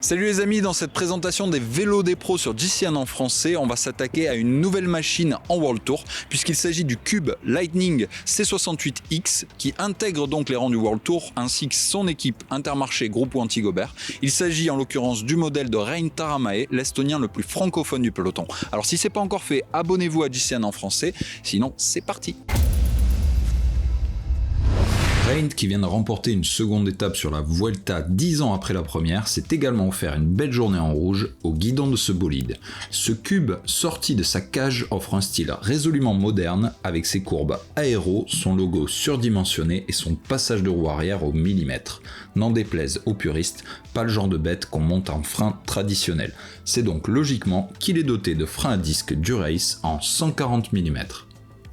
Salut les amis, dans cette présentation des vélos des pros sur GCN en français, on va s'attaquer à une nouvelle machine en World Tour puisqu'il s'agit du Cube Lightning C68X qui intègre donc les rangs du World Tour ainsi que son équipe Intermarché Groupe Wanty-Gobert. Il s'agit en l'occurrence du modèle de Rein Taramae, l'estonien le plus francophone du peloton. Alors si c'est pas encore fait, abonnez-vous à GCN en français, sinon c'est parti. Rein, qui vient de remporter une seconde étape sur la Vuelta 10 ans après la première, s'est également offert une belle journée en rouge au guidon de ce bolide. Ce cube sorti de sa cage offre un style résolument moderne avec ses courbes aéro, son logo surdimensionné et son passage de roue arrière au millimètre. N'en déplaise aux puristes, pas le genre de bête qu'on monte en frein traditionnel. C'est donc logiquement qu'il est doté de freins à disque Dura-Ace en 140 mm.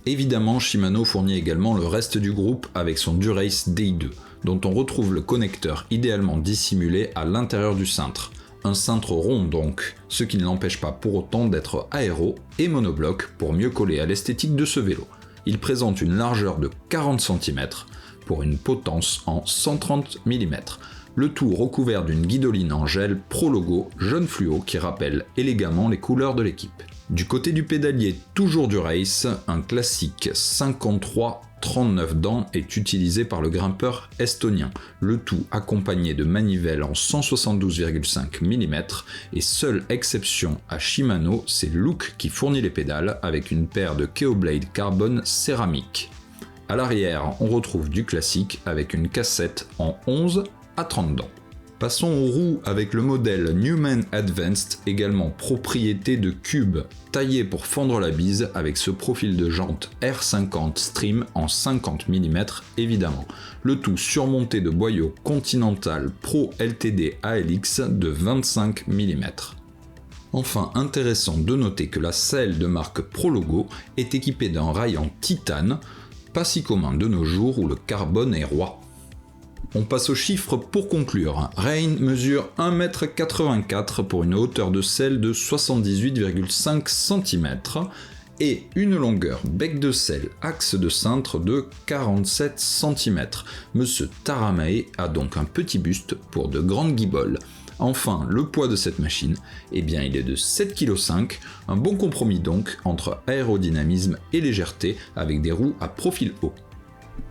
Évidemment, Shimano fournit également le reste du groupe avec son Dura-Ace Di2, dont on retrouve le connecteur idéalement dissimulé à l'intérieur du cintre. Un cintre rond donc, ce qui ne l'empêche pas pour autant d'être aéro et monobloc pour mieux coller à l'esthétique de ce vélo. Il présente une largeur de 40 cm pour une potence en 130 mm. Le tout recouvert d'une guidoline en gel Pro Logo jaune fluo qui rappelle élégamment les couleurs de l'équipe. Du côté du pédalier, toujours Dura-Ace, un classique 53-39 dents est utilisé par le grimpeur estonien, le tout accompagné de manivelles en 172,5 mm et seule exception à Shimano, c'est Look qui fournit les pédales avec une paire de Keoblade carbone céramique. À l'arrière, on retrouve du classique avec une cassette en 11 à 30 dents. Passons aux roues avec le modèle Newman Advanced, également propriété de Cube, taillé pour fendre la bise avec ce profil de jante R50 Stream en 50 mm évidemment. Le tout surmonté de boyaux Continental Pro LTD ALX de 25 mm. Enfin, intéressant de noter que la selle de marque Pro Logo est équipée d'un rail en titane, pas si commun de nos jours où le carbone est roi. On passe aux chiffres pour conclure. Rein mesure 1,84 m pour une hauteur de selle de 78,5 cm et une longueur bec de selle axe de cintre de 47 cm. Monsieur Taramae a donc un petit buste pour de grandes guiboles. Enfin, le poids de cette machine, eh bien il est de 7,5 kg, un bon compromis donc entre aérodynamisme et légèreté avec des roues à profil haut.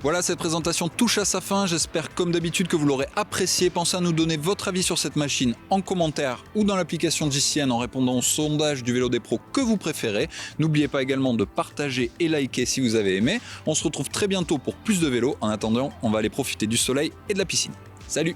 Voilà, cette présentation touche à sa fin, j'espère comme d'habitude que vous l'aurez apprécié. Pensez à nous donner votre avis sur cette machine en commentaire ou dans l'application GCN en répondant au sondage du vélo des pros que vous préférez. N'oubliez pas également de partager et liker si vous avez aimé. On se retrouve très bientôt pour plus de vélos. En attendant, on va aller profiter du soleil et de la piscine. Salut!